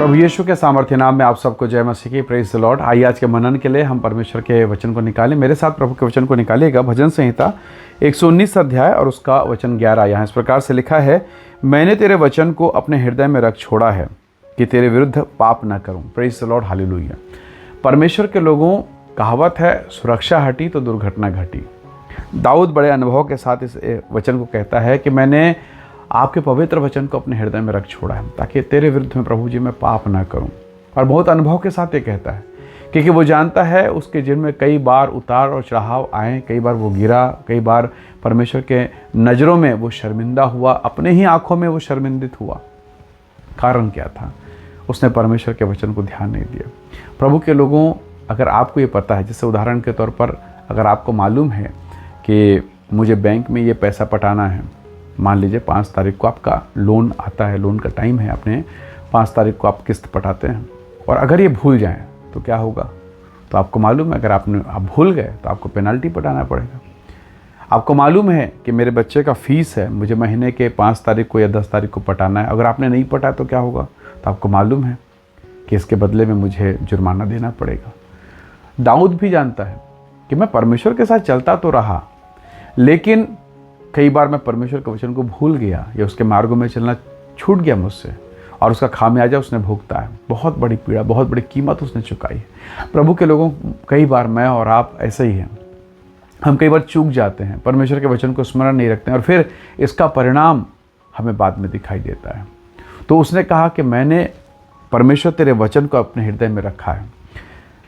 प्रभु यीशु के सामर्थ्य नाम में आप सबको जय मसीह की। Praise the Lord. आइए आज के मनन के लिए हम परमेश्वर के वचन को निकालें। मेरे साथ प्रभु के वचन को निकालिएगा। भजन संहिता 119 अध्याय और उसका वचन 11। यहाँ इस प्रकार से लिखा है, मैंने तेरे वचन को अपने हृदय में रख छोड़ा है कि तेरे विरुद्ध पाप न करूँ। Praise the Lord, hallelujah. परमेश्वर के लोगों, कहावत है, सुरक्षा हटी तो दुर्घटना घटी। दाऊद बड़े अनुभव के साथ इस वचन को कहता है कि मैंने आपके पवित्र वचन को अपने हृदय में रख छोड़ा है ताकि तेरे विरुद्ध में प्रभु जी मैं पाप ना करूं। और बहुत अनुभव के साथ ये कहता है क्योंकि वो जानता है उसके जीवन में कई बार उतार और चढ़ाव आए, कई बार वो गिरा, कई बार परमेश्वर के नज़रों में वो शर्मिंदा हुआ, अपने ही आंखों में वो शर्मिंदित हुआ। कारण क्या था? उसने परमेश्वर के वचन को ध्यान नहीं दिया। प्रभु के लोगों, अगर आपको ये पता है, जैसे उदाहरण के तौर पर अगर आपको मालूम है कि मुझे बैंक में ये पैसा पटाना है, मान लीजिए 5 तारीख को आपका लोन आता है, लोन का टाइम है, आपने 5 तारीख को आप किस्त पटाते हैं और अगर ये भूल जाएं तो क्या होगा? तो आपको मालूम है अगर आप भूल गए तो आपको पेनल्टी पटाना पड़ेगा। आपको मालूम है कि मेरे बच्चे का फ़ीस है, मुझे महीने के 5 तारीख को या 10 तारीख को पटाना है। अगर आपने नहीं पटाया तो क्या होगा? तो आपको मालूम है कि इसके बदले में मुझे जुर्माना देना पड़ेगा। दाऊद भी जानता है कि मैं परमेश्वर के साथ चलता तो रहा, लेकिन कई बार मैं परमेश्वर के वचन को भूल गया या उसके मार्गों में चलना छूट गया मुझसे, और उसका खामियाजा उसने भुगता है। बहुत बड़ी पीड़ा, बहुत बड़ी कीमत उसने चुकाई है। प्रभु के लोगों, कई बार मैं और आप ऐसे ही हैं। हम कई बार चूक जाते हैं, परमेश्वर के वचन को स्मरण नहीं रखते हैं और फिर इसका परिणाम हमें बाद में दिखाई देता है। तो उसने कहा कि मैंने परमेश्वर तेरे वचन को अपने हृदय में रखा है।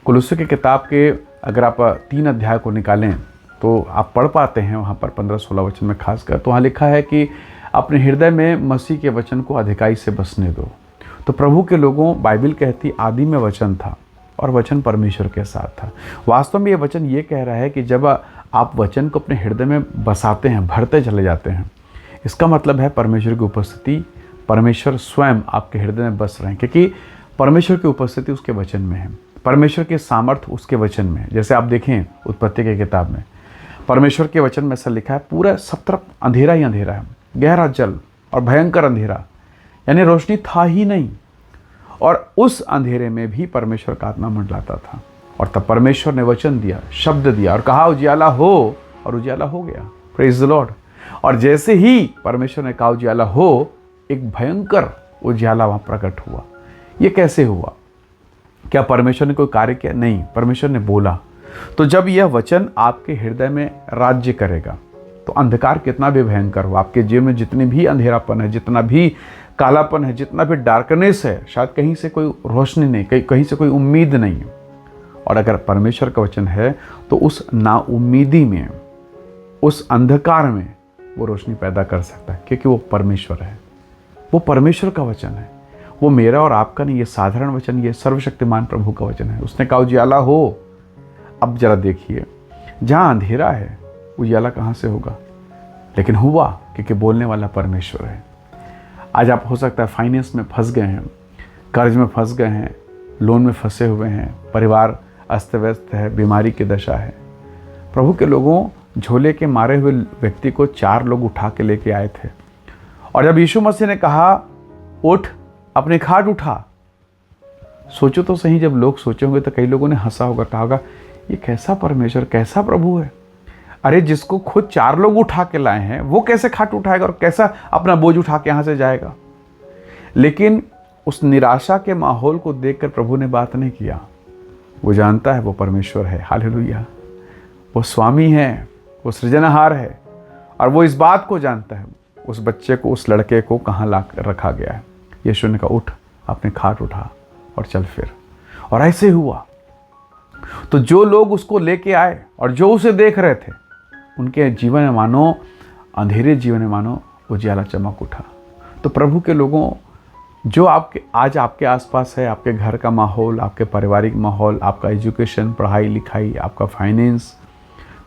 कुलुस्सी की किताब के अगर आप 3 अध्याय को निकालें तो आप पढ़ पाते हैं वहाँ पर 15-16 वचन में खासकर, तो वहाँ लिखा है कि अपने हृदय में मसीह के वचन को अधिकाई से बसने दो। तो प्रभु के लोगों, बाइबल कहती आदि में वचन था और वचन परमेश्वर के साथ था। वास्तव में ये वचन ये कह रहा है कि जब आप वचन को अपने हृदय में बसाते हैं, भरते चले जाते हैं, इसका मतलब है परमेश्वर की उपस्थिति, परमेश्वर स्वयं आपके हृदय में बस रहे हैं, क्योंकि परमेश्वर की उपस्थिति उसके वचन में है, परमेश्वर के सामर्थ्य उसके वचन में है। जैसे आप देखें उत्पत्ति की किताब में परमेश्वर के वचन में ऐसा लिखा है, पूरा सब तरफ अंधेरा ही अंधेरा है, गहरा जल और भयंकर अंधेरा, यानी रोशनी था ही नहीं। और उस अंधेरे में भी परमेश्वर का आत्मा मंडलाता था और तब परमेश्वर ने वचन दिया, शब्द दिया और कहा उजियाला हो, और उजियाला हो गया। Praise the Lord. और जैसे ही परमेश्वर ने कहा उजियाला हो, एक भयंकर उजियाला वहाँ प्रकट हुआ। ये कैसे हुआ? क्या परमेश्वर ने कोई कार्य किया? नहीं, परमेश्वर ने बोला। तो जब यह वचन आपके हृदय में राज्य करेगा तो अंधकार कितना भी भयंकर हो, आपके जीवन में जितनी भी अंधेरापन है, जितना भी कालापन है, जितना भी डार्कनेस है, शायद कहीं से कोई रोशनी नहीं, कहीं से कोई उम्मीद नहीं है, और अगर परमेश्वर का वचन है तो उस नाउम्मीदी में, उस अंधकार में वो रोशनी पैदा कर सकता है, क्योंकि वो परमेश्वर है। वो परमेश्वर का वचन है, वो मेरा और आपका नहीं। ये साधारण वचन, ये सर्वशक्तिमान प्रभु का वचन है। उसने कहा उजियाला हो। अब जरा देखिए, जहाँ अंधेरा है उजियाला कहाँ से होगा? लेकिन हुआ, क्योंकि बोलने वाला परमेश्वर है। आज आप हो सकता है फाइनेंस में फंस गए हैं, कर्ज में फंस गए हैं, लोन में फंसे हुए हैं, परिवार अस्त व्यस्त है, बीमारी की दशा है। प्रभु के लोगों, झोले के मारे हुए व्यक्ति को 4 लोग उठा के लेके आए थे, और जब यीशु मसीह ने कहा उठ, अपने खाट उठा, सोचो तो सही, जब लोग सोचे होंगे तो कई लोगों ने हंसा होगा, कहा होगा ये कैसा परमेश्वर, कैसा प्रभु है। अरे जिसको खुद 4 लोग उठा के लाए हैं वो कैसे खाट उठाएगा और कैसा अपना बोझ उठा के यहाँ से जाएगा? लेकिन उस निराशा के माहौल को देखकर प्रभु ने बात नहीं किया। वो जानता है वो परमेश्वर है, हालेलुया। वो स्वामी है, वो सृजनहार है, और वो इस बात को जानता है उस बच्चे को, उस लड़के को कहाँ ला रखा गया है। यीशु ने कहा उठ, अपने खाट उठा और चल फिर। और ऐसे हुआ। तो जो लोग उसको लेके आए और जो उसे देख रहे थे, उनके जीवन में मानो, अंधेरे जीवन में मानो उजियाला चमक उठा। तो प्रभु के लोगों, जो आज आपके आसपास है, आपके घर का माहौल, आपके पारिवारिक माहौल, आपका एजुकेशन, पढ़ाई लिखाई, आपका फाइनेंस,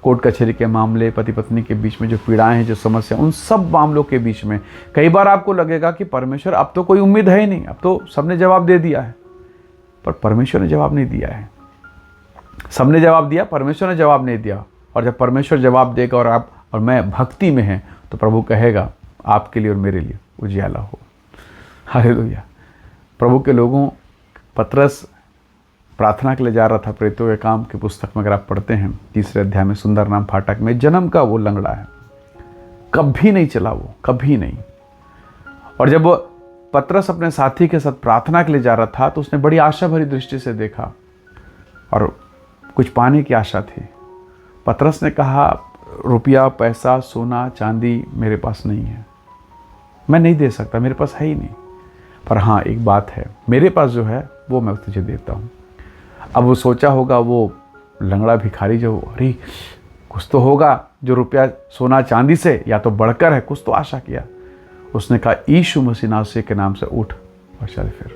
कोर्ट कचहरी के मामले, पति पत्नी के बीच में जो पीड़ाएं हैं, जो समस्या, उन सब मामलों के बीच में कई बार आपको लगेगा कि परमेश्वर, अब तो कोई उम्मीद है ही नहीं, अब तो सबने जवाब दे दिया है। पर परमेश्वर ने जवाब नहीं दिया है। सबने जवाब दिया, परमेश्वर ने जवाब नहीं दिया। और जब परमेश्वर जवाब देगा और आप और मैं भक्ति में हैं, तो प्रभु कहेगा आपके लिए और मेरे लिए उजियाला हो। हालेलुया। प्रभु के लोगों, पतरस प्रार्थना के लिए जा रहा था। प्रेरितों के काम की पुस्तक में अगर आप पढ़ते हैं 3 अध्याय में, सुंदर नाम फाटक में, जन्म का वो लंगड़ा है, कभी नहीं चला वो, कभी नहीं। और जब पतरस अपने साथी के साथ प्रार्थना के लिए जा रहा था तो उसने बड़ी आशा भरी दृष्टि से देखा और कुछ पाने की आशा थी। पतरस ने कहा, रुपया, पैसा, सोना, चांदी मेरे पास नहीं है, मैं नहीं दे सकता, मेरे पास है ही नहीं। पर हाँ, एक बात है, मेरे पास जो है वो मैं तुझे देता हूँ। अब वो सोचा होगा, वो लंगड़ा भिखारी जो, अरे कुछ तो होगा जो रुपया, सोना, चांदी से या तो बढ़कर है, कुछ तो आशा किया। उसने कहा, यीशु मसीह नासरी के नाम से उठ और चल फिर।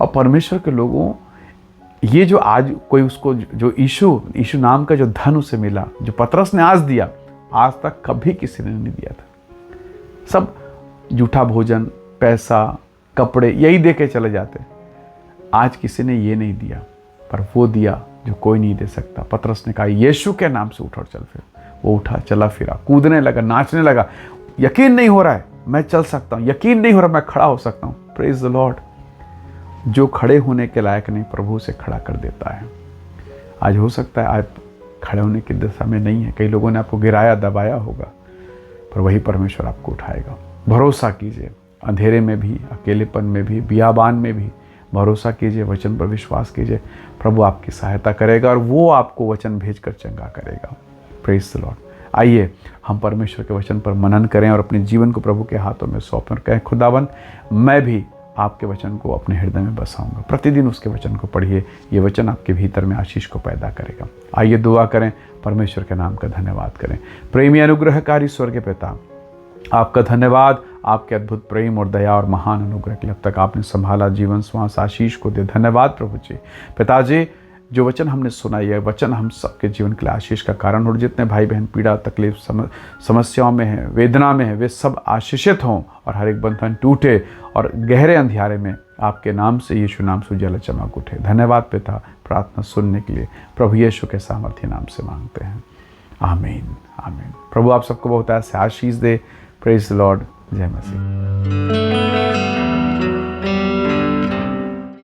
और परमेश्वर के लोगों, ये जो आज कोई उसको, जो यीशु नाम का जो धन उसे मिला, जो पतरस ने आज दिया, आज तक कभी किसी ने नहीं दिया था। सब झूठा भोजन, पैसा, कपड़े यही दे के चले जाते। आज किसी ने ये नहीं दिया, पर वो दिया जो कोई नहीं दे सकता। पतरस ने कहा, यीशु के नाम से उठ और चल फिर। वो उठा, चला फिरा, कूदने लगा, नाचने लगा। यकीन नहीं हो रहा है मैं चल सकता हूँ, यकीन नहीं हो रहा मैं खड़ा हो सकता हूँ। Praise the Lord. जो खड़े होने के लायक नहीं, प्रभु से खड़ा कर देता है। आज हो सकता है आप खड़े होने की दशा में नहीं है, कई लोगों ने आपको गिराया, दबाया होगा, पर वही परमेश्वर आपको उठाएगा। भरोसा कीजिए, अंधेरे में भी, अकेलेपन में भी, बियाबान में भी भरोसा कीजिए, वचन पर विश्वास कीजिए। प्रभु आपकी सहायता करेगा और वो आपको वचन भेजकर चंगा करेगा। Praise the Lord. आइए हम परमेश्वर के वचन पर मनन करें और अपने जीवन को प्रभु के हाथों में सौंपें। कहें, खुदावन, मैं भी आपके वचन को अपने हृदय में बसाऊंगा। प्रतिदिन उसके वचन को पढ़िए, ये वचन आपके भीतर में आशीष को पैदा करेगा। आइए दुआ करें, परमेश्वर के नाम का धन्यवाद करें। प्रेमी अनुग्रहकारी स्वर्गीय पिता, आपका धन्यवाद, आपके अद्भुत प्रेम और दया और महान अनुग्रह के लिए। अब तक आपने संभाला, जीवन श्वास आशीष को दे। धन्यवाद प्रभु जी। पिताजी, जो वचन हमने सुना, यह वचन हम सबके जीवन के लिए आशीष का कारण हो। जितने भाई बहन पीड़ा, तकलीफ, समस्याओं में हैं, वेदना में हैं, वे सब आशीषित हों और हर एक बंधन टूटे और गहरे अंधियारे में आपके नाम से, यीशु नाम से उजाला चमक उठे। धन्यवाद पिता, प्रार्थना सुनने के लिए प्रभु यीशु के सामर्थ्य नाम से मांगते हैं, आमीन आमीन। प्रभु आप सबको बहुत ऐसे आशीष दे। Praise the Lord. जय मसीह।